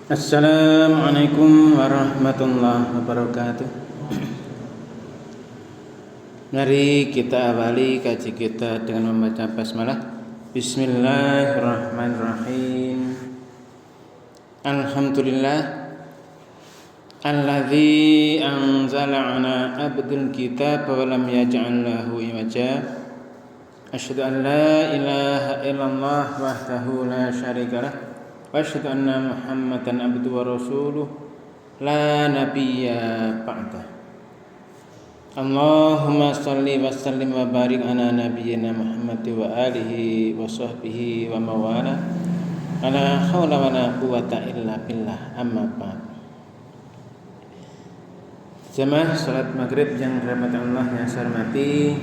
Assalamualaikum warahmatullahi wabarakatuh. Mari kita awali kaji kita dengan membaca basmalah. Bismillahirrahmanirrahim. Alhamdulillah alladzi anzala ala abdil kitab wa lam yaj'al lahu iwaja. Asyhadu an la ilaha illallah wahdahu la syarikalah. Wa asyhadu anna Muhammadan abduhu wa rasuluh la nabiyya ba'dah. Allahumma shalli wa sallim wa barik ala nabiyyina Muhammad wa alihi wa sahbihi wa mawala. La haula wa la quwwata illa billah. Amma ba'd. Jamaah salat maghrib yang dirahmati Allah yang saya hormati,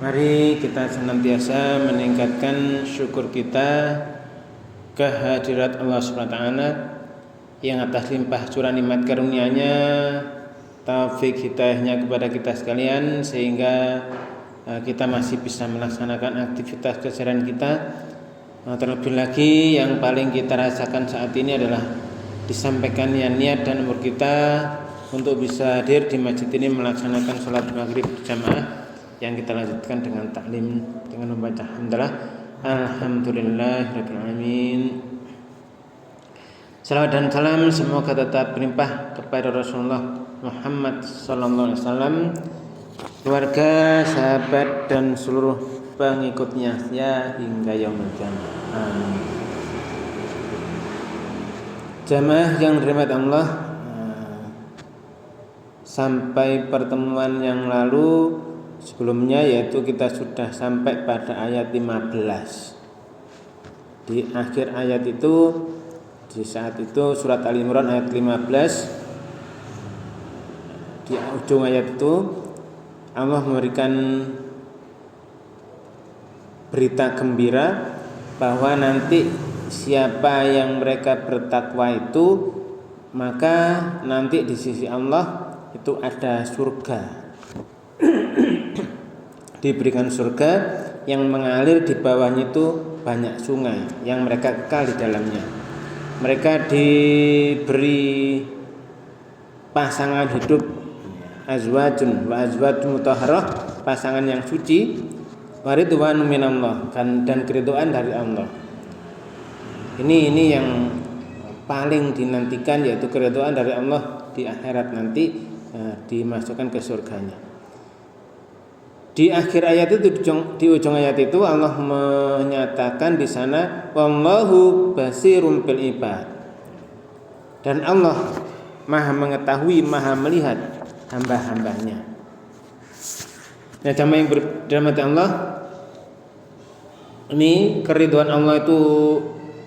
mari kita senantiasa meningkatkan syukur kita kehadirat Allah SWT yang atas limpah curah nikmat karunia-Nya, taufik hidayahnya kepada kita sekalian, sehingga kita masih bisa melaksanakan aktivitas keseharian kita. Terlebih lagi yang paling kita rasakan saat ini adalah disampaikannya niat dan umur kita untuk bisa hadir di masjid ini melaksanakan sholat maghrib berjamaah yang kita lanjutkan dengan taklim dengan membaca hamdalah. Alhamdulillahirabbil alamin. Salawat dan salam semoga tetap berlimpah kepada Rasulullah Muhammad sallallahu alaihi wasallam, keluarga, sahabat dan seluruh pengikutnya ya hingga yaumul qiyamah. Amin. Jamaah yang dirahmati Allah, sampai pertemuan yang lalu sebelumnya yaitu kita sudah sampai pada ayat 15. Di akhir ayat itu, di saat itu surat Al-Imran ayat 15, di ujung ayat itu Allah memberikan berita gembira bahwa nanti siapa yang mereka bertakwa itu, maka nanti di sisi Allah itu ada surga. Diberikan surga yang mengalir di bawahnya itu banyak sungai yang mereka kekal di dalamnya. Mereka diberi pasangan hidup, azwajun wa azwajun mutahharah, pasangan yang suci, waridwan minallah, dan keridhaan dari Allah. Ini yang paling dinantikan, yaitu keridhaan dari Allah di akhirat nanti, dimasukkan ke surganya. Di akhir ayat itu, di ujung ayat itu Allah menyatakan di sana wallahu basirum bil ibad, dan Allah Maha mengetahui, Maha melihat hamba-hambanya. Nah, jamaah yang dirahmati Allah, ini keridhaan Allah itu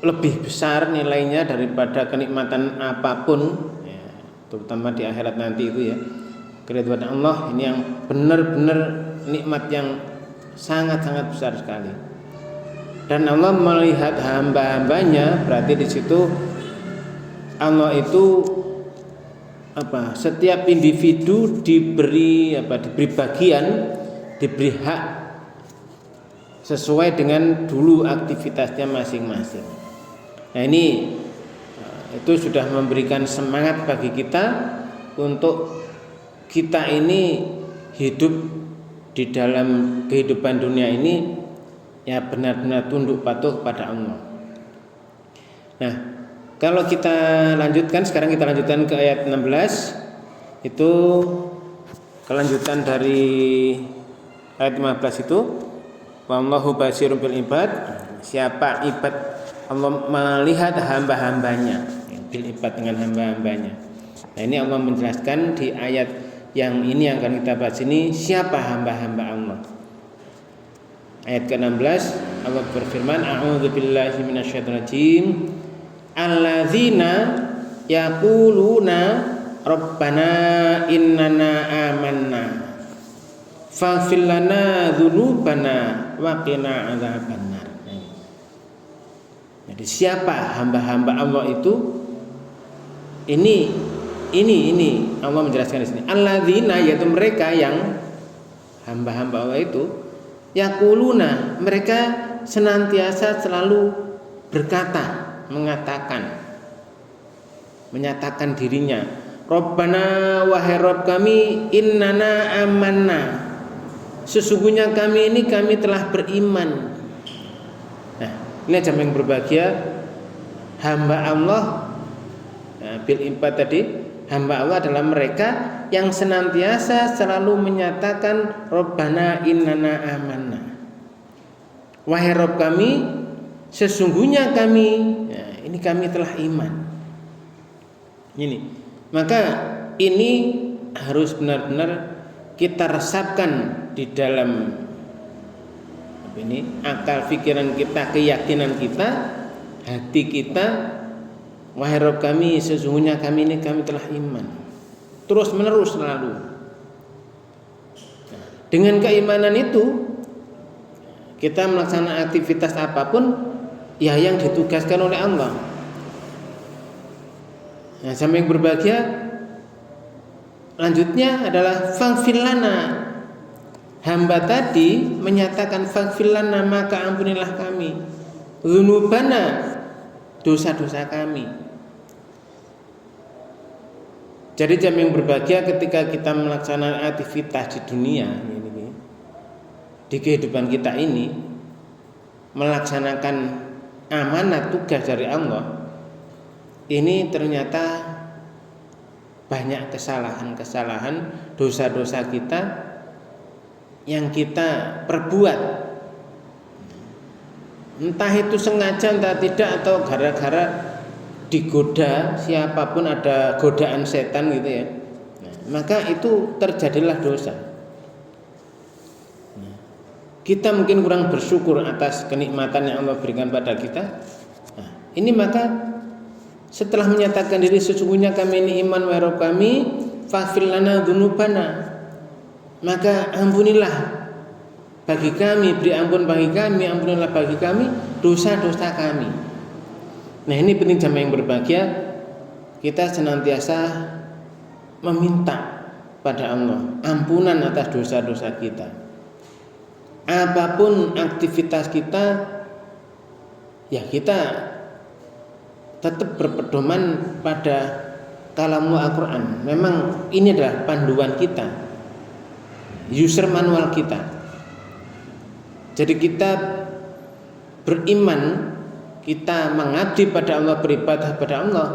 lebih besar nilainya daripada kenikmatan apapun, ya, terutama di akhirat nanti itu ya. Keridhaan Allah ini yang benar-benar nikmat yang sangat-sangat besar sekali. Dan Allah melihat hamba-hambanya, berarti di situ Allah itu setiap individu diberi bagian, diberi hak sesuai dengan dulu aktivitasnya masing-masing. Nah, ini itu sudah memberikan semangat bagi kita untuk kita ini hidup di dalam kehidupan dunia ini ya benar-benar tunduk patuh kepada Allah. Nah, kalau kita lanjutkan, sekarang kita lanjutkan ke ayat 16. Itu kelanjutan dari ayat 15 itu, wallahu basirun bil ibad, siapa ibad, Allah melihat hamba-hambanya, bil ibad dengan hamba-hambanya. Nah, ini Allah menjelaskan di ayat yang ini yang akan kita bahas ini, siapa hamba-hamba Allah. Ayat ke-16 Allah berfirman, a'udzubillahi minasyaitonir rajim, alladzina yaquluna rabbana innana amanna faghfir lana dzunubana wa qina adzabannar. Jadi siapa hamba-hamba Allah itu? Ini Allah menjelaskan di sini. Alladzina, yaitu mereka yang hamba-hamba Allah itu, yaquluna, mereka senantiasa selalu berkata, mengatakan, menyatakan dirinya, Rabbana wahai Rabb kami, innana amanna, sesungguhnya kami ini kami telah beriman. Nah, ini jamaah yang berbahagia, hamba Allah, bil iman tadi, hamba Allah adalah mereka yang senantiasa selalu menyatakan Rabbana innana amanna, wahai Rabb kami, sesungguhnya kami, ini kami telah iman. Ini, maka ini harus benar-benar kita resapkan di dalam ini akal pikiran kita, keyakinan kita, hati kita. Wahai Rabb kami, sesungguhnya kami ini kami telah iman. Terus menerus selalu. Dengan keimanan itu kita melaksanakan aktivitas apapun ya yang ditugaskan oleh Allah. Nah, sampai yang berbahagia, lanjutnya adalah faghfir lana. Hamba tadi menyatakan faghfir lana, maka ampunilah kami, dzunubana, dosa-dosa kami. Jadi jamaah yang berbahagia, ketika kita melaksanakan aktivitas di dunia ini, di kehidupan kita ini, melaksanakan amanat tugas dari Allah, ini ternyata banyak kesalahan-kesalahan, dosa-dosa kita yang kita perbuat, entah itu sengaja entah tidak, atau gara-gara digoda siapapun, ada godaan setan gitu ya. Maka itu terjadilah dosa. Kita mungkin kurang bersyukur atas kenikmatan yang Allah berikan pada kita. Ini maka setelah menyatakan diri sesungguhnya kami ini iman wa Rabb kami, faghfir lana dzunubana, maka ampunilah bagi kami, beri ampun bagi kami, ampunilah bagi kami dosa-dosa kami. Nah, ini penting jamaah yang berbahagia, kita senantiasa meminta pada Allah ampunan atas dosa-dosa kita. Apapun aktivitas kita, ya kita tetap berpedoman pada kalamul Al-Quran. Memang ini adalah panduan kita, user manual kita. Jadi kita beriman, kita mengabdi pada Allah, beribadah pada Allah,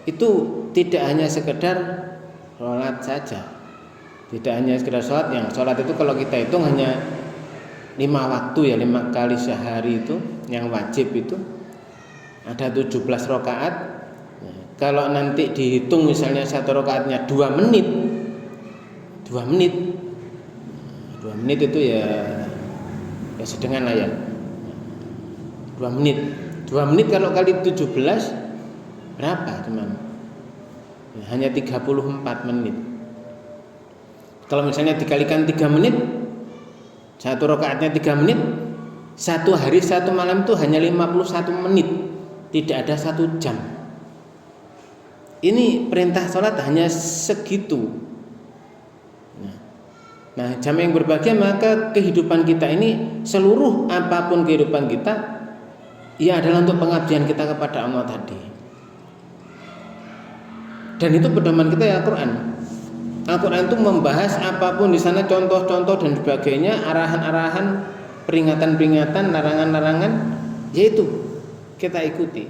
itu tidak hanya sekedar sholat saja. Tidak hanya sekedar sholat, yang sholat itu kalau kita hitung hanya 5 waktu ya, 5 kali sehari itu yang wajib itu ada 17 rakaat. Kalau nanti dihitung misalnya satu rakaatnya 2 menit, 2 menit itu ya sedengan lah ya, 2 menit kalau kali 17 berapa teman? Ya, hanya 34 menit. Kalau misalnya dikalikan 3 menit, satu rakaatnya 3 menit, satu hari satu malam itu hanya 51 menit, tidak ada 1 jam. Ini perintah sholat hanya segitu. Nah, jamaah yang berbahagia, maka kehidupan kita ini, seluruh apapun kehidupan kita, ia adalah untuk pengabdian kita kepada Allah tadi. Dan itu pedoman kita ya Al-Quran. Al-Quran itu membahas apapun di sana, contoh-contoh dan sebagainya, arahan-arahan, peringatan-peringatan, larangan-larangan, yaitu kita ikuti.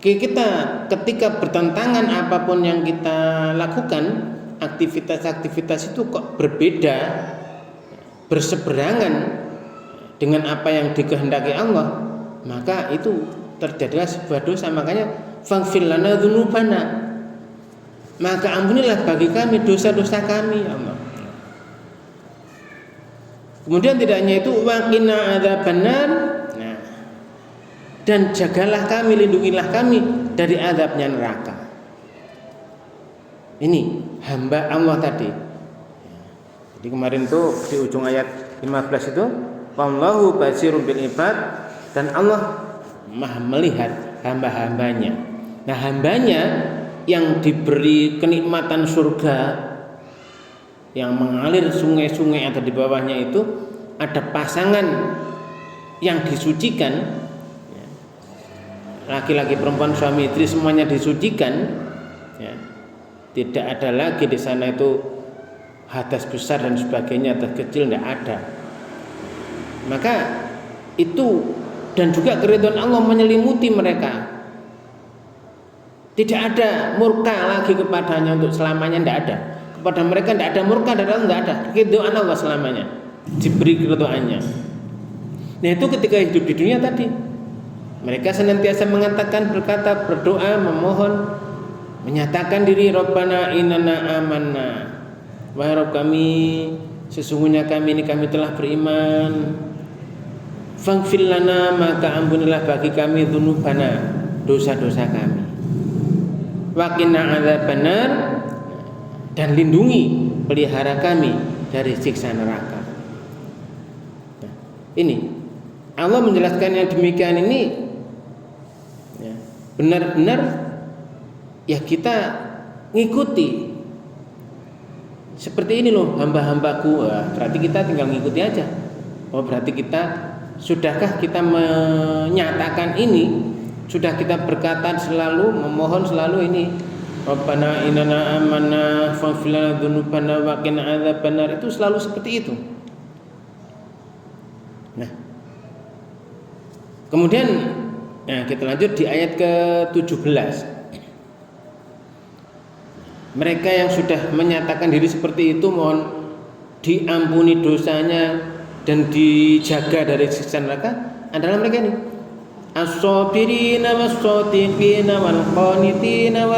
Kita ketika bertentangan apapun yang kita lakukan, aktivitas-aktivitas itu kok berbeda, berseberangan dengan apa yang dikehendaki Allah, maka itu terjadilah sebuah dosa. Makanya faghfir lana dzunubana, maka ampunilah bagi kami dosa-dosa kami, Allah. Kemudian tidak hanya itu, waqina adzabannar, nah, dan jagalah kami, lindungilah kami dari azabnya neraka. Ini hamba Allah tadi. Jadi kemarin tuh di ujung ayat 15 itu, wallahu basirun bil ibad, dan Allah Maha melihat hamba-hambanya. Nah, hambanya yang diberi kenikmatan surga yang mengalir sungai-sungai ada di bawahnya itu, ada pasangan yang disucikan, laki-laki perempuan suami istri semuanya disucikan, Ya. Tidak ada lagi di sana itu hadas besar dan sebagainya, hadas kecil, tidak ada. Maka itu, dan juga keridhaan Allah menyelimuti mereka. Tidak ada murka lagi kepadanya untuk selamanya, tidak ada. Kepada mereka tidak ada murka dari Allah, tidak ada. Keridhaan Allah selamanya, diberi keridhaannya. Nah itu ketika hidup di dunia tadi, mereka senantiasa mengatakan, berkata, berdoa, memohon, menyatakan diri, Rabbana inana amanna, wahai Rabb kami, sesungguhnya kami ini kami telah beriman. Faghfir lana, maka ampunilah bagi kami dzunubana, dosa-dosa kami. Wa qina adzabannar, dan lindungi, pelihara kami dari siksa neraka. Nah, ini Allah menjelaskan yang demikian ini, ya, benar-benar ya kita ngikuti. Seperti ini loh hamba-hambaku, berarti kita tinggal ngikuti aja. Oh berarti kita, sudahkah kita menyatakan ini, sudah kita berkata selalu, memohon selalu ini, Rabbana inana amanna faghfir lana dzunubana wa qina adzabannar, itu selalu seperti itu. Nah, kemudian kita lanjut di ayat ke-17. Mereka yang sudah menyatakan diri seperti itu, mohon diampuni dosanya dan dijaga dari siksa neraka, adalah mereka ini, as-sabirina was-shadiqina wal-qanitina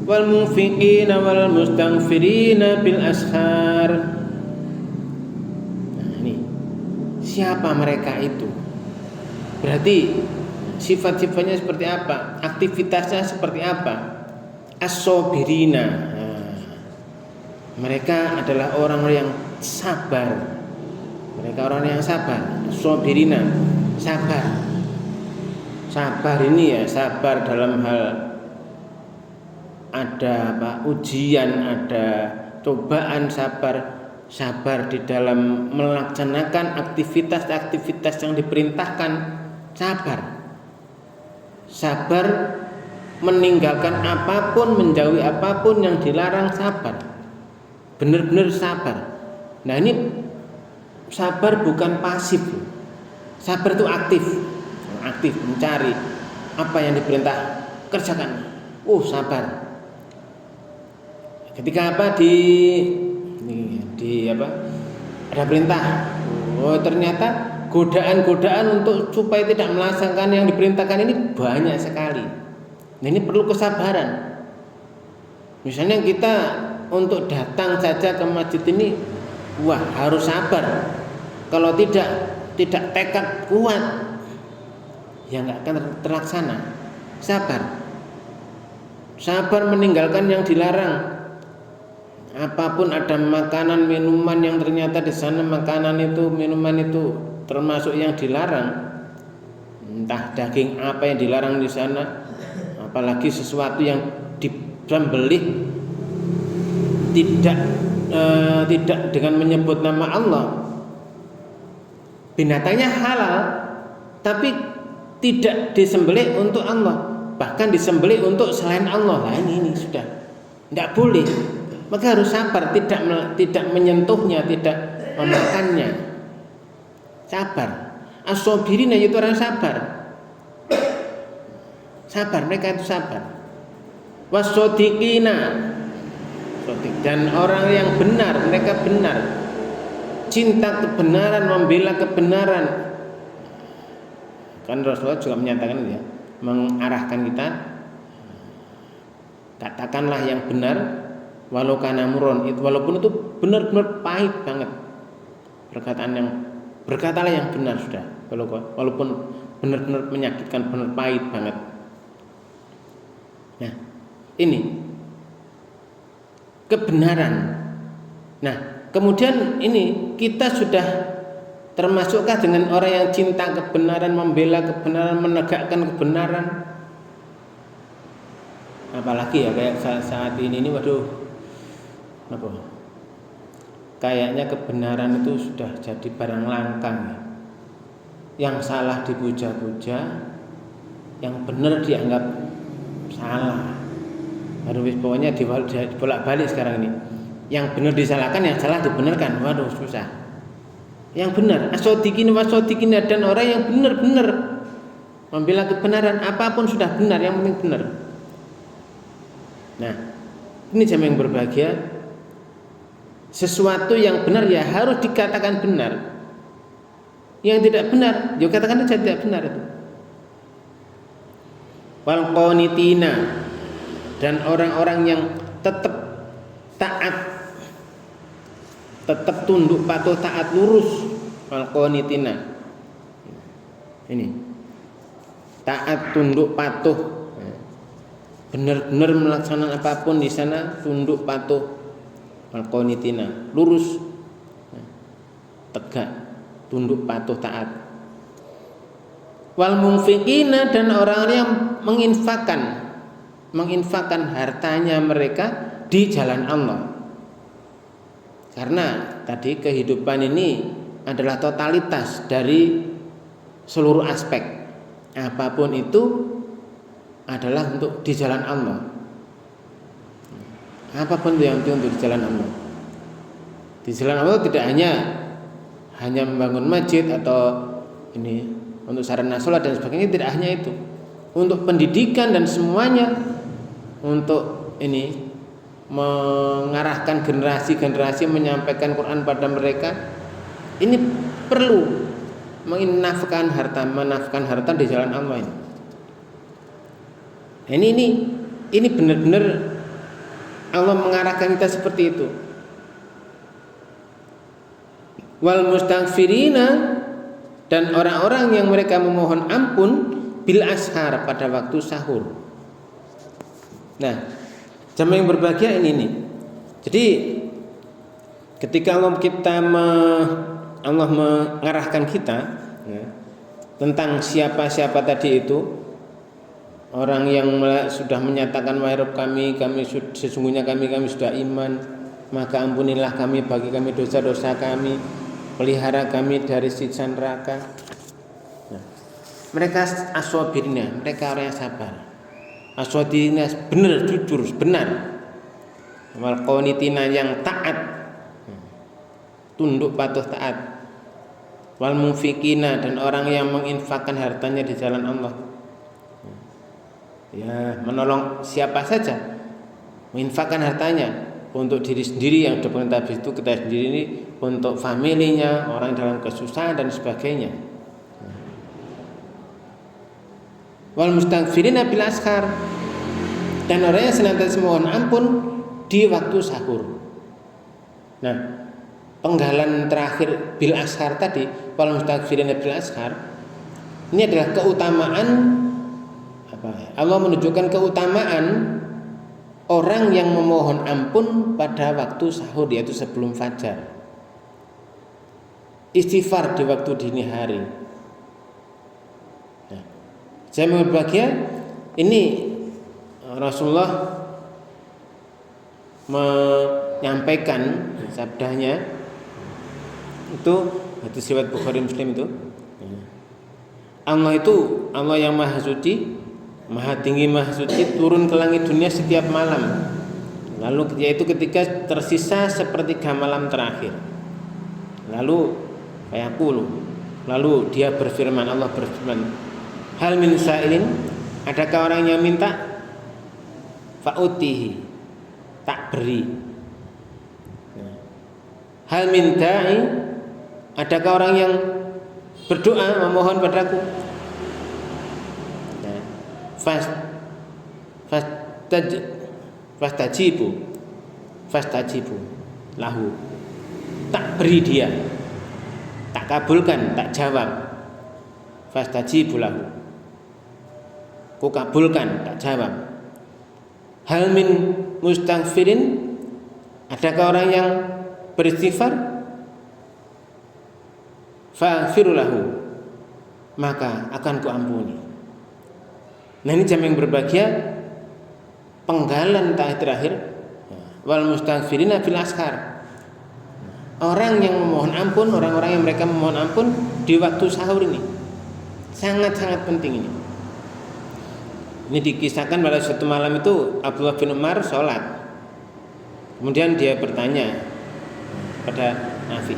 wal-munfiqina wal-mustaghfirina bil ashar. Nah ini, siapa mereka itu? Berarti sifat-sifatnya seperti apa? Aktivitasnya seperti apa? As-sabirina, mereka adalah orang yang sabar. Mereka orang yang sabar. As-sabirina, sabar. Sabar ini ya, sabar dalam hal ada ujian, ada cobaan, sabar di dalam melaksanakan aktivitas-aktivitas yang diperintahkan, sabar meninggalkan apapun, menjauhi apapun yang dilarang, sabar, benar-benar sabar. Nah ini sabar bukan pasif, sabar itu aktif mencari apa yang diperintah, kerjakan. Sabar. Ketika ada perintah, ternyata godaan-godaan untuk supaya tidak melaksanakan yang diperintahkan ini banyak sekali. Nah ini perlu kesabaran. Misalnya kita untuk datang saja ke masjid ini, harus sabar. Kalau tidak tekad kuat, ya nggak akan terlaksana. Sabar meninggalkan yang dilarang. Apapun ada makanan, minuman yang ternyata di sana makanan itu, minuman itu termasuk yang dilarang. Entah daging apa yang dilarang di sana. Apalagi sesuatu yang disembelih tidak dengan menyebut nama Allah. Binatangnya halal, tapi tidak disembelih untuk Allah, bahkan disembelih untuk selain Allah. Nah ini sudah tidak boleh. Maka harus sabar, tidak menyentuhnya, tidak memakannya. Sabar. As-sabirina itu orang sabar. Mereka itu sabar. Was-shadiqina, dan orang yang benar, mereka benar. Cinta kebenaran, membela kebenaran. Kan Rasulullah juga menyatakan itu ya, mengarahkan kita, katakanlah yang benar, walau kana murron, walaupun itu benar-benar pahit banget. Berkatalah yang benar sudah, walaupun benar-benar menyakitkan, benar pahit banget. Nah, ini kebenaran. Nah, kemudian ini kita sudah termasukkah dengan orang yang cinta kebenaran, membela kebenaran, menegakkan kebenaran? Apalagi ya kayak saat ini kayaknya kebenaran itu sudah jadi barang langka. Yang salah dipuja-puja, yang benar dianggap salah. Aduh, pokoknya dibolak-balik sekarang ini. Yang benar disalahkan, yang salah dibenarkan. Waduh, susah. Yang benar, as-shodiqin was-shodiqin, dan orang yang benar-benar membela kebenaran, apapun sudah benar, yang penting benar. Nah, ini jamaah yang berbahagia. Sesuatu yang benar ya harus dikatakan benar. Yang tidak benar, ya katakan saja tidak benar itu. Wal qanitina, dan orang-orang yang tetap taat, tetap tunduk patuh taat lurus. Wal qanitina, ini taat tunduk patuh, benar-benar melaksanakan apapun di sana tunduk patuh. Wal qanitina, lurus, tegak, tunduk patuh taat. Wal munfiqina, dan orang yang menginfakkan hartanya mereka di jalan Allah. Karena tadi kehidupan ini adalah totalitas dari seluruh aspek. Apapun itu adalah untuk di jalan Allah. Apapun yang untuk di jalan Allah. Di jalan Allah tidak hanya membangun masjid atau ini untuk sarana sholat dan sebagainya, tidak hanya itu. Untuk pendidikan dan semuanya, untuk ini mengarahkan generasi-generasi, menyampaikan Quran pada mereka, ini perlu menafkahkan harta di jalan Allah ini. Ini benar-benar Allah mengarahkan kita seperti itu. Wal mustaghfirina, dan orang-orang yang mereka memohon ampun bil ashar, pada waktu sahur. Nah, jamaah yang berbahagia ini nih. Jadi ketika Allah mengarahkan kita ya, tentang siapa tadi itu, orang yang sudah menyatakan wahai Rabb kami sesungguhnya kami sudah iman, maka ampunilah kami bagi kami dosa-dosa kami, pelihara kami dari siksa neraka. Nah, mereka as-sabirina, mereka orang yang sabar. As-sabirina, benar, jujur, benar. Wal qanitina, yang taat, tunduk patuh taat. Wal munfiqina, dan orang yang menginfakkan hartanya di jalan Allah. Ya, menolong siapa saja, menginfakkan hartanya untuk diri sendiri yang diperintah itu, kita sendiri ini, untuk familinya, orang dalam kesusahan dan sebagainya. Wal mustaghfirina bil ashar, dan orang yang senantiasa mohon ampun di waktu sahur. Nah, penggalan terakhir bil ashar tadi, wal mustaghfirina bil ashar, ini adalah keutamaan apa? Allah menunjukkan keutamaan orang yang memohon ampun pada waktu sahur, yaitu sebelum fajar. Istighfar di waktu dini hari. Nah, saya berbahagia, ini Rasulullah menyampaikan sabdanya itu riwayat Bukhari Muslim itu. Allah yang maha suci, maha tinggi, maha suci, turun ke langit dunia setiap malam. Lalu yaitu ketika tersisa sepertiga malam terakhir. Lalu dia berfirman, Allah berfirman, hal min sa'ilin, adakah orang yang minta? Fa'utihi, tak beri. Hal min da'i, adakah orang yang berdoa memohon padaku? Fastajibu lahu, tak beri dia, tak kabulkan, tak jawab. Fastajibu lahu, ku kabulkan, tak jawab. Hal min mustaghfirin, adakah orang yang beristighfar? Faghfiru lahu, maka akan ku ampuni. Nah, ini jamaah yang berbahagia, penggalan terakhir wal mustaghfirina fil ashar. Orang yang memohon ampun, orang-orang yang mereka memohon ampun di waktu sahur ini sangat-sangat penting ini. Ini dikisahkan pada suatu malam itu Abdullah bin Umar sholat. Kemudian dia bertanya pada Nafi,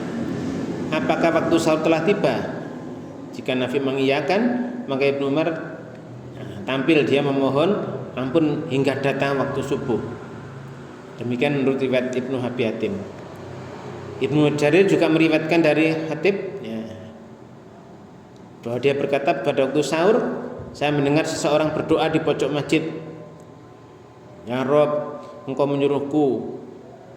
apakah waktu sahur telah tiba? Jika Nafi mengiyakan, maka Ibnu Umar tampil dia memohon ampun hingga datang waktu subuh. Demikian menurut riwayat Ibnu Abi Hatim. Ibnu Jarir juga meriwayatkan dari Hatib bahwa dia berkata, pada waktu sahur saya mendengar seseorang berdoa di pojok masjid, ya Rob, engkau menyuruhku,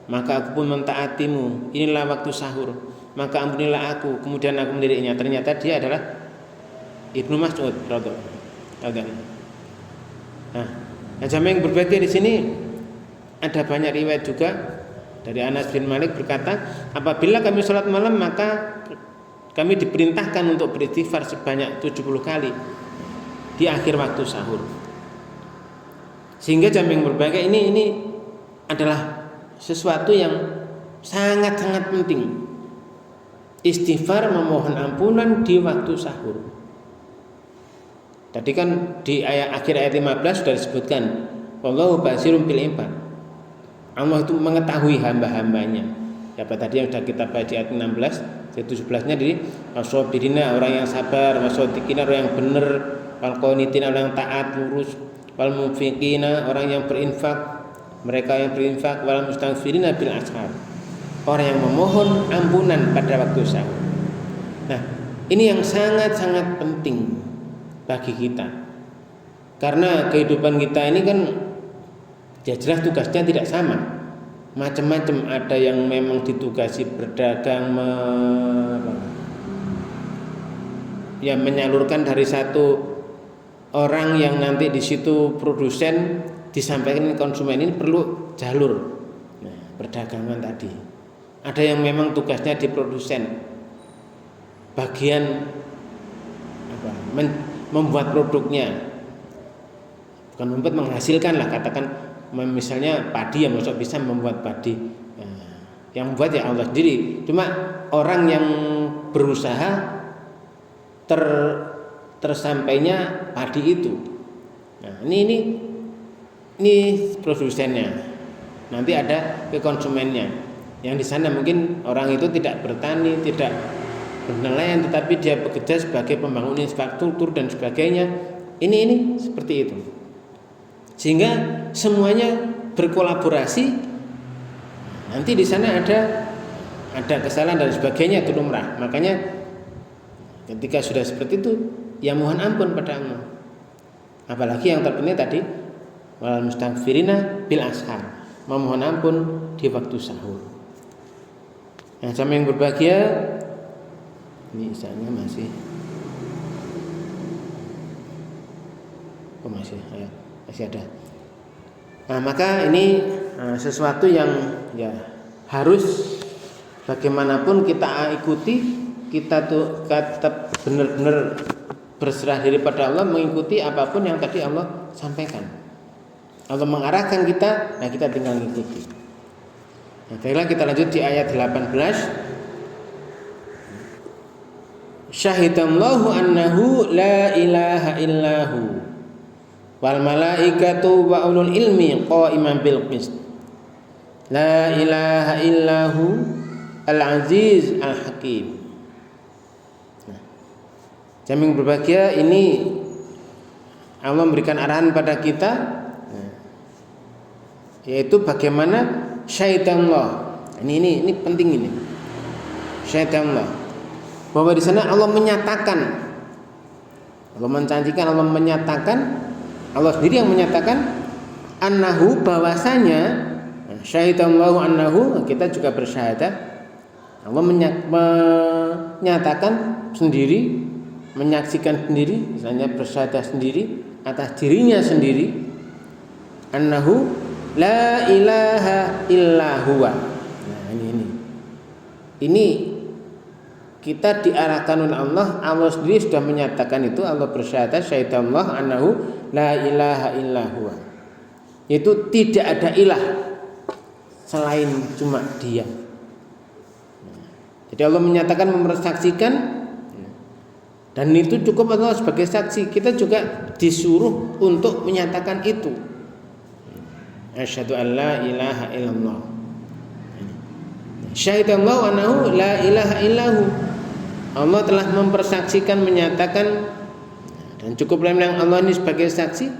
maka aku pun mentaatimu. Inilah waktu sahur, maka ampunilah aku. Kemudian aku mendirinya. Ternyata dia adalah Ibnu Mas'ud radhiyallahu. Nah, jamaah yang berbahagia di sini ada banyak riwayat juga dari Anas bin Malik berkata, apabila kami sholat malam maka kami diperintahkan untuk beristighfar sebanyak 70 kali di akhir waktu sahur. Sehingga jamaah yang berbahagia ini adalah sesuatu yang sangat-sangat penting. Istighfar, memohon ampunan di waktu sahur. Tadi kan di akhir ayat 15 sudah disebutkan, wallahu basirum bil ibad. Allah itu mengetahui hamba-hambanya. Apa tadi yang sudah kita baca ayat 16, ayat 17-nya di wasabirina, orang yang sabar, wasadiqina, orang yang benar, wal qanitina, orang yang taat lurus, wal munfiqina, orang yang berinfak, mereka yang berinfak, wal mustaghfirina bil ashar, orang yang memohon ampunan pada waktu sahur. Nah, ini yang sangat-sangat penting bagi kita, karena kehidupan kita ini kan ya jelas tugasnya tidak sama, macam-macam. Ada yang memang ditugasi berdagang, menyalurkan dari satu orang yang nanti di situ produsen disampaikan ke konsumen. Ini perlu jalur perdagangan tadi. Ada yang memang tugasnya di produsen, bagian membuat produknya, bukan membuat, menghasilkan lah, katakan misalnya padi, yang masuk bisa membuat padi, yang membuat ya Allah sendiri. Cuma orang yang berusaha tersampainya padi itu. Nah, ini produsennya. Nanti ada ke konsumennya. Yang di sana mungkin orang itu tidak bertani, tidak bernelayan, tetapi dia bekerja sebagai pembangun infrastruktur dan sebagainya. Ini seperti itu. Sehingga semuanya berkolaborasi. Nanti di sana ada kesalahan dan sebagainya, itu lumrah. Makanya ketika sudah seperti itu, ya mohon ampun pada Allah. Apalagi yang terpenting tadi, wal mustaghfirina bil ashar, memohon ampun di waktu sahur. Yang sama yang berbahagia, ini isanya masih ada. Nah, maka ini sesuatu yang ya harus bagaimanapun kita ikuti. Kita tuh tetap benar-benar berserah diri pada Allah, mengikuti apapun yang tadi Allah sampaikan. Allah mengarahkan kita, nah kita tinggal mengikuti. Nah, baiklah, kita lanjut di ayat 18. Syahidallahu annahu la ilaha illahu wal malaikatu wa ulul ilmi qa'iman bil qist. La ilaha illahu al-aziz al-hakim. Nah, jamin berbahagia ini Allah memberikan arahan pada kita, yaitu bagaimana syaitanullah. Ini penting ini. Syaitanullah. Bahwa di sana Allah menyatakan, Allah mencantikan, Allah menyatakan, Allah sendiri yang menyatakan annahu, bahwasanya syaitanullahu annahu, kita juga bersyahadat Allah menyatakan sendiri, menyaksikan sendiri, misalnya bersyahadat sendiri atas dirinya sendiri, annahu la ilaha illa huwa. Nah, ini kita diarahkan oleh Allah. Allah sendiri sudah menyatakan itu. Allah bersyahadat syaitanullah annahu la ilaha illa huwa, itu tidak ada ilah selain cuma Dia. Jadi Allah menyatakan, mempersaksikan Dan itu cukup Allah sebagai saksi. Kita juga disuruh untuk menyatakan itu. Asyhadu an la ilaha illallah. Syahidallahu annahu la ilaha illahu. Allah telah mempersaksikan, menyatakan, dan cukup yang Allah ini sebagai saksi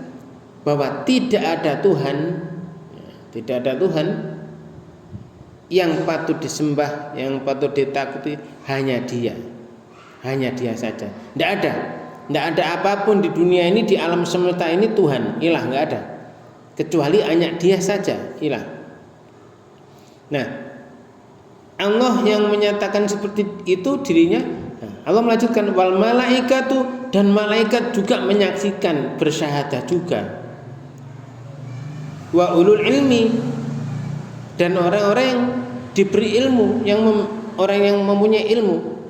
bahwa tidak ada Tuhan yang patut disembah, yang patut ditakuti, hanya Dia saja. Tidak ada apapun di dunia ini, di alam semesta ini Tuhan, ilah, nggak ada, kecuali hanya Dia saja ilah. Nah, Allah yang menyatakan seperti itu dirinya. Allah melanjutkan wal malaikatu, dan malaikat juga menyaksikan, bersyahadah juga. Wa ulul ilmi, dan orang-orang yang diberi ilmu, orang yang mempunyai ilmu.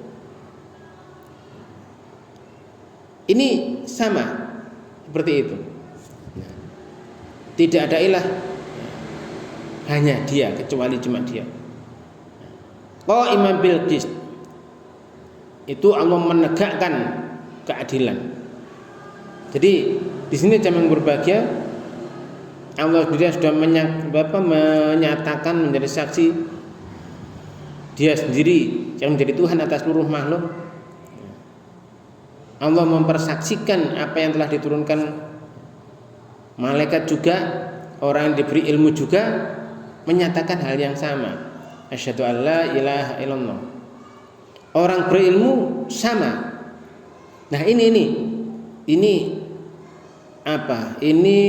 Ini sama seperti itu. Tidak ada ilah, hanya Dia, kecuali cuma Dia. Qa'iman bil qist, itu Allah menegakkan keadilan. Jadi di sini jamaah berbahagia, Allah sendiri sudah menyatakan, menjadi saksi Dia sendiri yang menjadi Tuhan atas seluruh makhluk. Allah mempersaksikan apa yang telah diturunkan. Malaikat juga, orang yang diberi ilmu juga menyatakan hal yang sama. Asyhadu an la ilaha illallah. Orang berilmu sama. Nah ini apa? Ini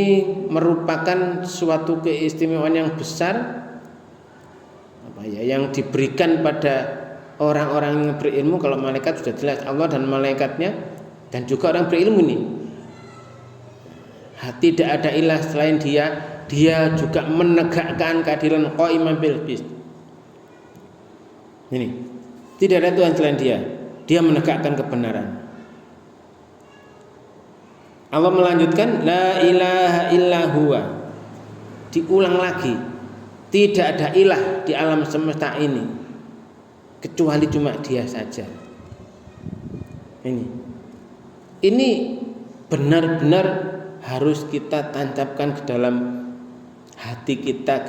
merupakan suatu keistimewaan yang besar, yang diberikan pada orang-orang yang berilmu. Kalau malaikat sudah jelas Allah dan malaikatnya, dan juga orang berilmu ini. Tidak ada ilah selain Dia. Dia juga menegakkan keadilan, qa'iman bil qist. Ini, tidak ada Tuhan selain Dia. Dia menegakkan kebenaran. Allah melanjutkan la ilaha illa huwa. Diulang lagi, tidak ada ilah di alam semesta ini kecuali cuma Dia saja. Ini benar-benar harus kita tancapkan ke dalam hati kita,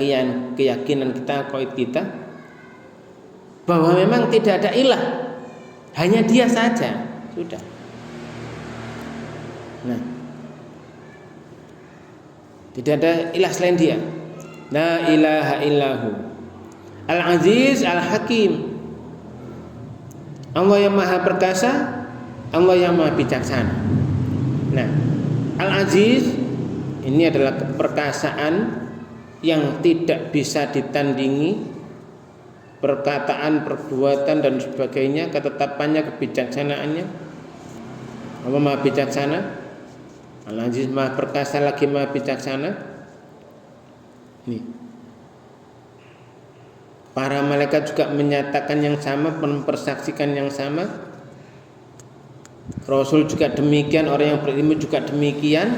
keyakinan kita, qaid kita, bahwa memang tidak ada ilah, hanya Dia saja. Sudah. Nah, tidak ada ilah selain Dia. La ilaha illahu. Al-Aziz Al-Hakim. Allah yang Maha Perkasa, Allah yang Maha Bijaksana. Nah, Al-Aziz ini adalah keperkasaan yang tidak bisa ditandingi, perkataan, perbuatan dan sebagainya, ketetapannya, kebijaksanaannya. Allah Maha Bijaksana. Al-Aziz Maha Perkasa lagi Maha Bijaksana. Nih. Para malaikat juga menyatakan yang sama, mempersaksikan yang sama. Rasul juga demikian, orang yang berilmu juga demikian.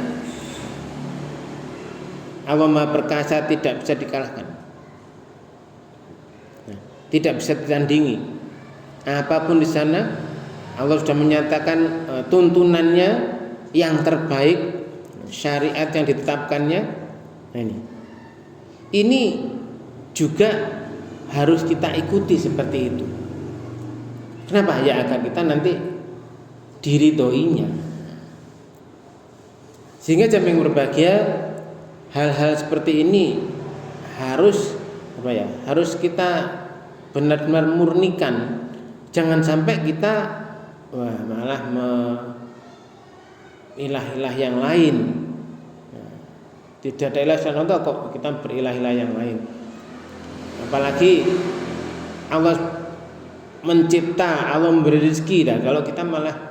Allah Maha Perkasa, tidak bisa dikalahkan, tidak bisa ditandingi. Apapun di sana, Allah sudah menyatakan tuntunannya yang terbaik, syariat yang ditetapkannya. Nah, ini juga harus kita ikuti seperti itu. Kenapa? Ya agar kita nanti diridhoinya. Sehingga jamaah berbahagia, hal-hal seperti ini harus harus kita benar-benar murnikan. Jangan sampai kita malah ilah-ilah yang lain. Tidak ada ilah selain Allah, kok kita berilah-ilah yang lain. Apalagi Allah mencipta, Allah memberi rezeki, dan kalau kita malah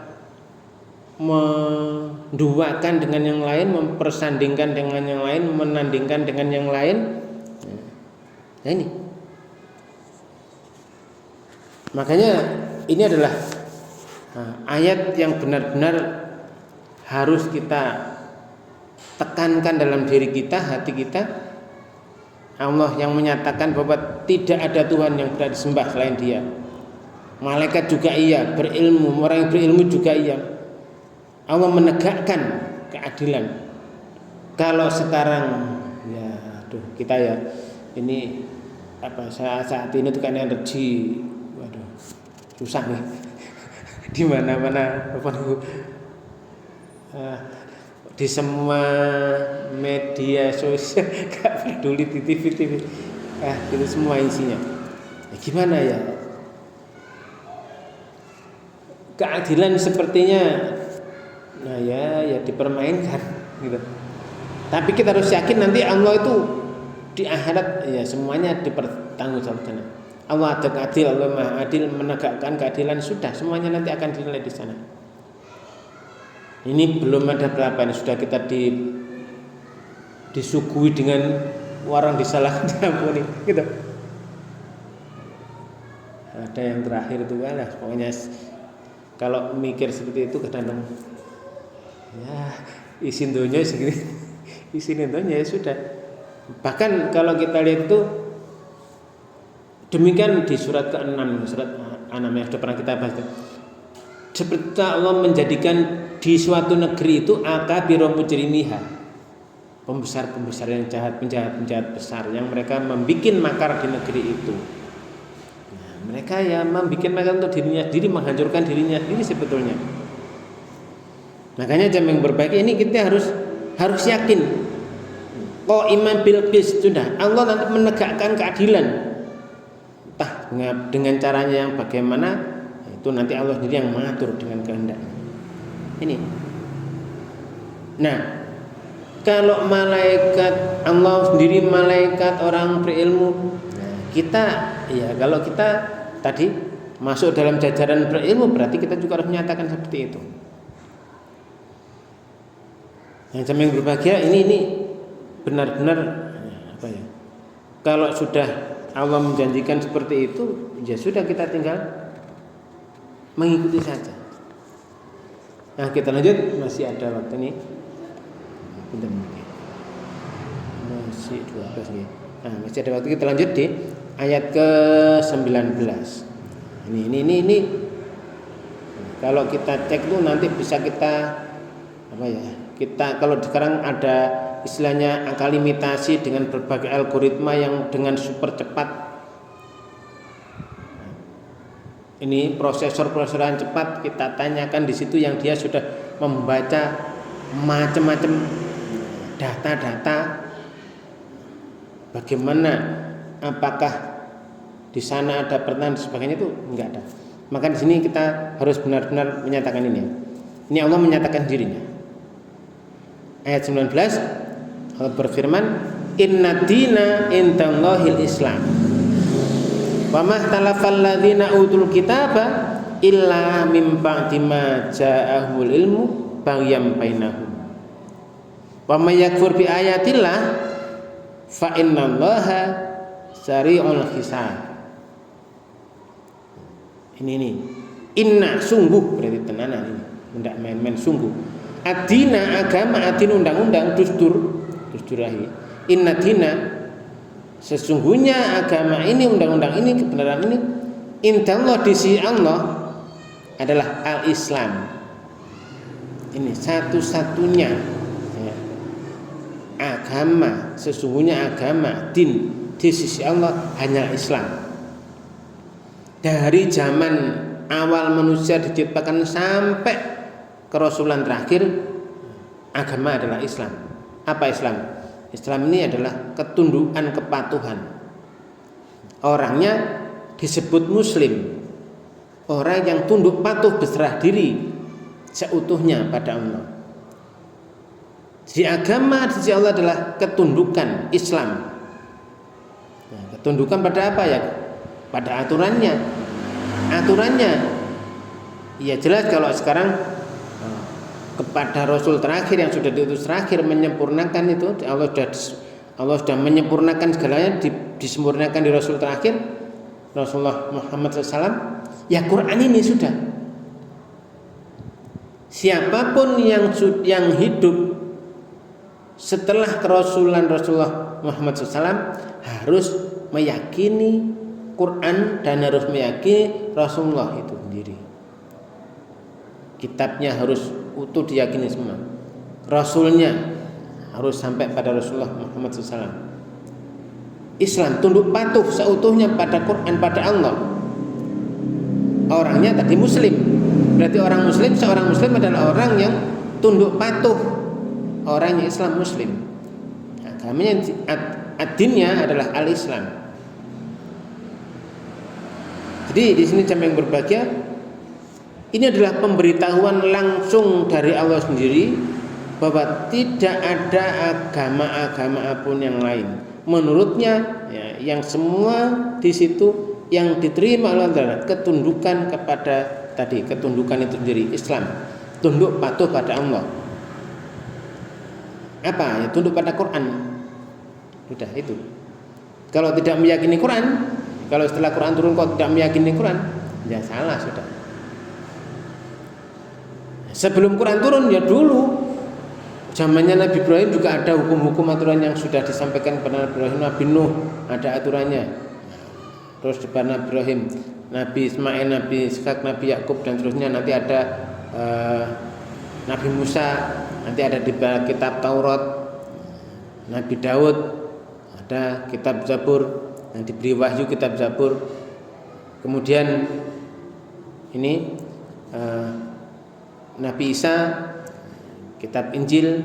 menduakan dengan yang lain, mempersandingkan dengan yang lain, menandingkan dengan yang lain. Nah ini, makanya ini adalah ayat yang benar-benar harus kita tekankan dalam diri kita, hati kita. Allah yang menyatakan bahwa tidak ada Tuhan yang berhak disembah selain Dia. malaikat juga iya, berilmu, orang yang berilmu juga iya. Allah menegakkan keadilan. Kalau sekarang ya aduh kita ya ini saat ini tuh kan energi waduh susah nih di mana-mana di semua media sosial gak peduli di TV itu semua isinya gimana ya, keadilan sepertinya nah ya dipermainkan gitu. Tapi kita harus yakin nanti Allah itu di akhirat ya semuanya dipertanggungjawabkan. Allah adil, Allah Maha Adil, menegakkan keadilan, sudah semuanya nanti akan dinilai di sana. Ini belum ada berapa ini sudah kita disuguhi dengan orang disalahkan diampuni gitu. Ada yang terakhir itu kan pokoknya kalau mikir seperti itu kadang-kadang ya isi dunia segini. Isi dunia ya sudah. Bahkan kalau kita lihat itu demikian di surat ke-6, surat 6 yang sudah pernah kita bahas. Seperti Allah menjadikan di suatu negeri itu akabiro mujrimiha, pembesar-pembesar yang jahat, penjahat-penjahat besar yang mereka membuat makar di negeri itu. Nah, mereka ya membuat makar untuk dirinya sendiri, menghancurkan dirinya sendiri sebetulnya. Makanya jam yang berbaik ini kita harus yakin. Iman bil qis, sudah Allah nanti menegakkan keadilan. Entah dengan caranya yang bagaimana itu nanti Allah sendiri yang mengatur dengan kehendaknya. Ini. Nah, kalau malaikat Allah sendiri malaikat orang berilmu, kita ya kalau kita tadi masuk dalam jajaran berilmu berarti kita juga harus menyatakan seperti itu. Yang yang berbahagia ini benar-benar apa ya? Kalau sudah Allah menjanjikan seperti itu, ya sudah kita tinggal mengikuti saja. Nah, kita lanjut, masih ada waktu nih. Masih 12 nih. Nah, masih ada waktu, kita lanjut di ayat ke-19. Ini kalau kita cek tuh nanti bisa kita apa ya? Kita kalau sekarang ada istilahnya akal imitasi dengan berbagai algoritma yang dengan super cepat. Ini prosesor-prosesoran cepat, kita tanyakan di situ yang dia sudah membaca macam-macam data-data. Bagaimana, apakah di sana ada pertanyaan dan sebagainya itu enggak ada. Maka di sini kita harus benar-benar menyatakan ini. Ini Allah menyatakan dirinya. Ayat 19 Allah berfirman, inna dina indallahil Islam. Wa mahtalafal ladzina utul kitaba illa mim ba'di ma ja'ahul ilmu baghyan bainahum. Wa may yakfur bi ayatillah fa innallaha sari'ul hisab. Ini inna sungguh berarti tenanan ini, tidak main-main sungguh. Adina agama, adin undang-undang, dusturahi. Inna dina sesungguhnya agama ini, undang-undang ini, kebenaran ini, indallah di sisi Allah adalah al-Islam. Ini satu-satunya ya, agama, sesungguhnya agama din di sisi Allah hanya Islam. Dari zaman awal manusia diciptakan sampai kerasulan terakhir, agama adalah Islam. Apa Islam? Islam ini adalah ketundukan, kepatuhan. Orangnya disebut Muslim, orang yang tunduk patuh berserah diri seutuhnya pada Allah. Jadi agama di sisi Allah adalah ketundukan Islam. Nah, ketundukan pada apa ya? Pada aturannya. Aturannya, ya jelas kalau sekarang kepada Rasul terakhir yang sudah diutus terakhir menyempurnakan itu, Allah sudah menyempurnakan segalanya, disempurnakan di Rasul terakhir Rasulullah Muhammad SAW. Ya Quran ini sudah. Siapapun yang hidup setelah kerasulan Rasulullah Muhammad SAW harus meyakini Quran dan harus meyakini Rasulullah itu sendiri. Kitabnya harus utuh diyakini semua. Rasulnya harus sampai pada Rasulullah Muhammad SAW. Islam tunduk patuh seutuhnya pada Quran, pada Allah. Orangnya tadi Muslim. Berarti seorang Muslim adalah orang yang tunduk patuh. Orangnya Islam Muslim. Agamanya ad-dinnya adalah al-Islam. Jadi di sini jamaah yang berbahagia, ini adalah pemberitahuan langsung dari Allah sendiri bahwa tidak ada agama-agama apapun yang lain. Menurutnya yang semua di situ yang diterima oleh Allah ketundukan kepada tadi, ketundukan itu sendiri Islam, tunduk patuh pada Allah. Apa? Ya tunduk pada Quran. Sudah itu. Kalau tidak meyakini Quran, kalau setelah Quran turun kok tidak meyakini Quran, ya salah sudah. Sebelum Quran turun ya dulu zamannya Nabi Ibrahim juga ada hukum-hukum aturan yang sudah disampaikan kepada Nabi Ibrahim. Nabi Nuh ada aturannya. Terus depan Nabi Ibrahim, Nabi Ismail, Nabi Ishak, Nabi Yakub dan seterusnya. Nanti ada Nabi Musa, nanti ada di kitab Taurat. Nabi Daud ada kitab Zabur, yang diberi wahyu kitab Zabur. Kemudian ini Nabi Isa kitab Injil,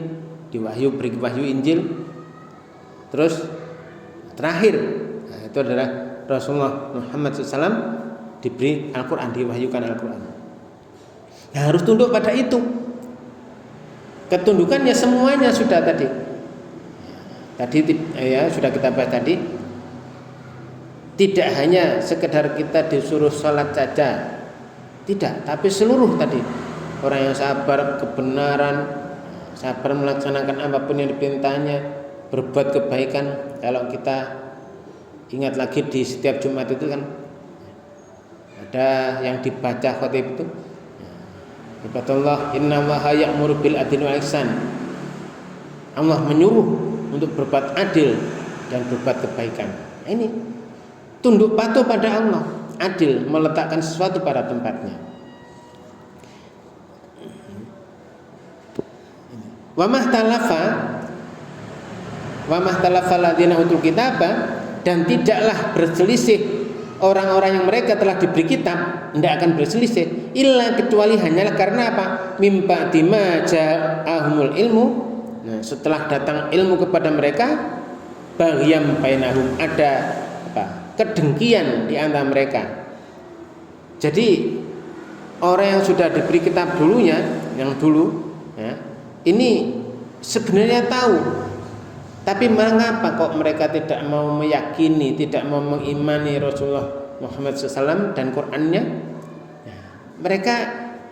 beri wahyu Injil. Terus terakhir itu adalah Rasulullah Muhammad SAW diberi Al-Quran, diwahyukan Al-Quran. Ya, harus tunduk pada itu. Ketundukannya semuanya sudah tadi ya sudah kita bahas tadi. Tidak hanya sekedar kita disuruh sholat saja, tidak, tapi seluruh tadi orang yang sabar, kebenaran, sabar melaksanakan apapun yang diperintahnya, berbuat kebaikan. Kalau kita ingat lagi di setiap Jumat itu kan ada yang dibaca khatib itu, Ibadallah innallaha ya'muru bil adli wal ihsan. Allah menyuruh untuk berbuat adil dan berbuat kebaikan. Ini tunduk patuh pada Allah, adil, meletakkan sesuatu pada tempatnya. Wa mahtalafa ladina utul kitaba, dan tidaklah berselisih orang-orang yang mereka telah diberi kitab, tidak akan berselisih illa kecuali hanyalah karena apa? Mim ba'di ma ja'ahumul ilmu. Nah, setelah datang ilmu kepada mereka, baghyan bainahum, ada apa? Kedengkian di antara mereka. Jadi orang yang sudah diberi kitab dulunya, yang dulu ya, ini sebenarnya tahu, tapi mengapa kok mereka tidak mau meyakini, tidak mau mengimani Rasulullah Muhammad SAW dan Qurannya? Ya, mereka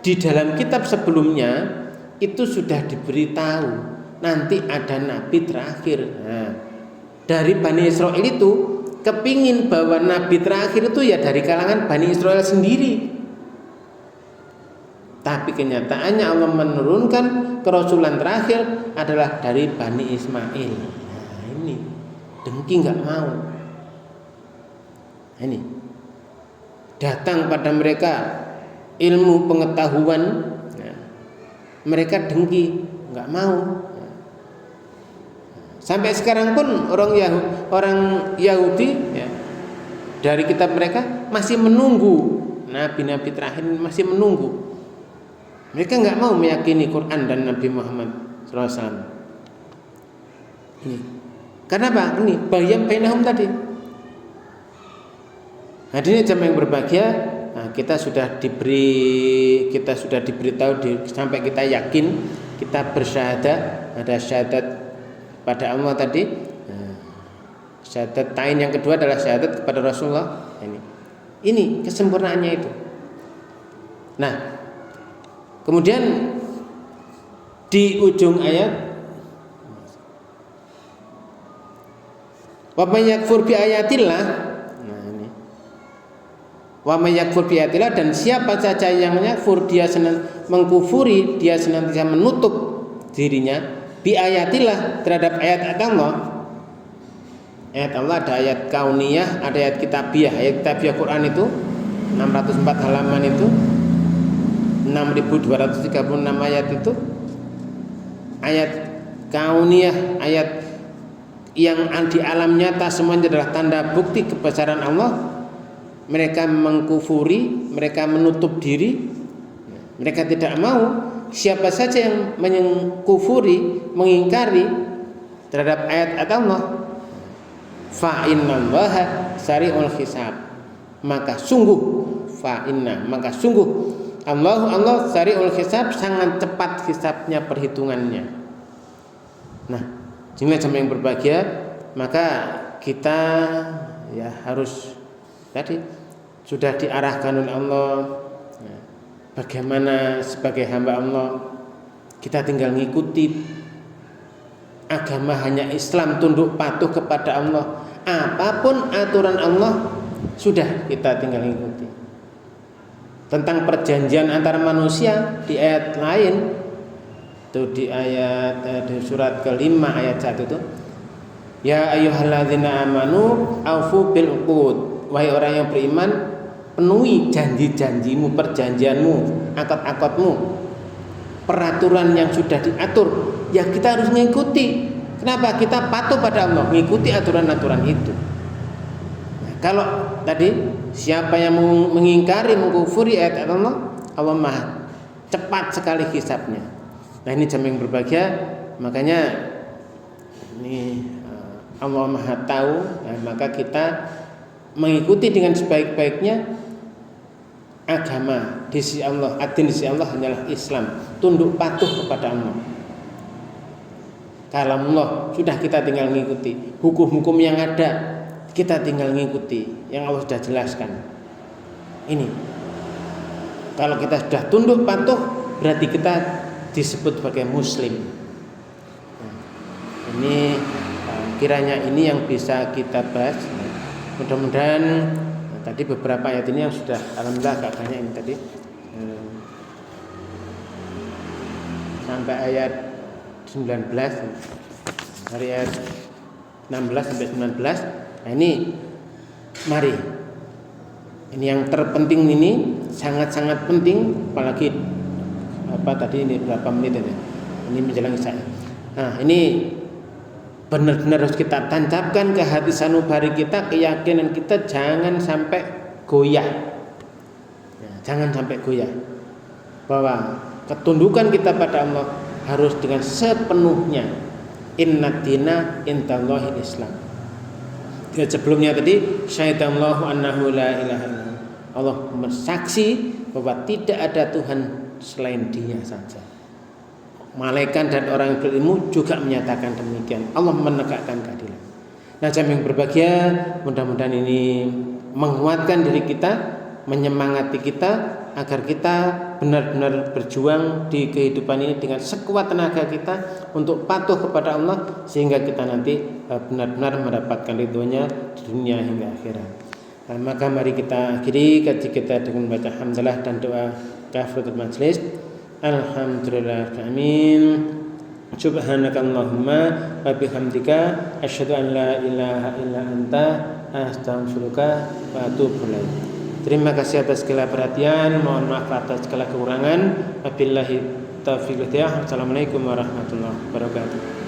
di dalam kitab sebelumnya itu sudah diberitahu nanti ada nabi terakhir. Nah, dari Bani Israel itu kepingin bahwa nabi terakhir itu ya dari kalangan Bani Israel sendiri. Tapi kenyataannya Allah menurunkan kerasulan terakhir adalah dari Bani Ismail. Nah, ini dengki nggak mau. Nah, ini datang pada mereka ilmu pengetahuan, nah, mereka dengki, nggak mau. Sampai sekarang pun orang Yahudi ya, dari kitab mereka masih menunggu nabi-nabi terakhir, masih menunggu. Mereka nggak mau meyakini Quran dan Nabi Muhammad SAW. Ini karena apa? Ini baghyan bainahum tadi. Hadirin jamaah yang berbahagia, nah, kita sudah diberitahu sampai kita yakin, kita bersyahadat, ada syahadat pada Allah tadi. Nah, syahadat tain yang kedua adalah syahadat kepada Rasulullah. Ini kesempurnaannya itu. Nah, kemudian di ujung ayat, wa may yakfur bi ayatillah. Nah, ini wa may yakfur bi ayatillah, dan siapa saja yang yakfur, dia mengkufuri, dia senantiasa menutup dirinya bi ayatillah terhadap ayat Allah. Ayat Allah ada ayat kauniyah, ada ayat kitabiah. Ayat kitabiah Quran itu 604 halaman itu 6236 ayat itu. Ayat kauniyah, ayat yang di alam nyata semuanya adalah tanda bukti kebesaran Allah. Mereka mengkufuri, mereka menutup diri, mereka tidak mau. Siapa saja yang mengkufuri, mengingkari terhadap ayat Allah, fa innallaha sari'ul hisab, maka sungguh Allah sari'ul hisab, sangat cepat hisabnya, perhitungannya. Nah, jemaah yang berbahagia, maka kita ya harus tadi sudah diarahkan oleh Allah. Bagaimana sebagai hamba Allah kita tinggal ngikuti agama, hanya Islam, tunduk patuh kepada Allah. Apapun aturan Allah sudah kita tinggal ngikuti. Tentang perjanjian antar manusia di ayat lain itu, di ayat di surat ke-5 ayat 1 itu, ya ayyuhalladzina amanu aufu bil uqud, wahai orang yang beriman, penuhi janji-janjimu, perjanjianmu, akad-akadmu, peraturan yang sudah diatur, ya kita harus mengikuti. Kenapa? Kita patuh pada Allah, mengikuti aturan-aturan itu. Nah, kalau tadi siapa yang mengingkari, mengkufuri ayat Allah, Allah Maha cepat sekali hisabnya. Nah, ini jamaah yang berbahagia, makanya ini Allah Maha tahu, nah, maka kita mengikuti dengan sebaik-baiknya agama di sisi Allah. Adin di sisi Allah hanyalah Islam, tunduk patuh kepada Allah. Kalamullah sudah kita tinggal mengikuti, hukum-hukum yang ada kita tinggal mengikuti, yang Allah sudah jelaskan. Ini kalau kita sudah tunduk patuh, berarti kita disebut sebagai muslim. Ini kiranya ini yang bisa kita bahas. Mudah-mudahan tadi beberapa ayat ini yang sudah alhamdulillah agak banyak ini tadi sampai ayat 19, dari ayat 16 sampai 19. Nah, ini mari, ini yang terpenting, ini sangat-sangat penting, apalagi tadi ini berapa menit ini menjelang Isya. Nah, ini benar-benar harus kita tancapkan ke hati sanubari kita, keyakinan kita jangan sampai goyah. Jangan sampai goyah. Bahwa ketundukan kita pada Allah harus dengan sepenuhnya. Inna dina indallahil Islam. Sebelumnya tadi syahidallahu annahu la ilaha illallah. Allah bersaksi bahwa tidak ada Tuhan selain Dia saja. Malaikat dan orang yang berilmu juga menyatakan demikian. Allah menegakkan keadilan. Nah, jamaah yang berbahagia, mudah-mudahan ini menguatkan diri kita, menyemangati kita agar kita benar-benar berjuang di kehidupan ini dengan sekuat tenaga kita untuk patuh kepada Allah, sehingga kita nanti benar-benar mendapatkan ridhonya di dunia hingga akhirat. Nah, maka mari kita akhiri kaji kita dengan membaca hamdalah dan doa kafaratul majelis. Alhamdulillah, amin. Subhanakallahumma wa bihamdika asyhadu an la ilaha illa anta astaghfiruka wa atubu ilaik. Terima kasih atas segala perhatian, mohon maaf atas segala kekurangan. Wabillahi taufiq wal hidayah. Assalamualaikum warahmatullahi wabarakatuh.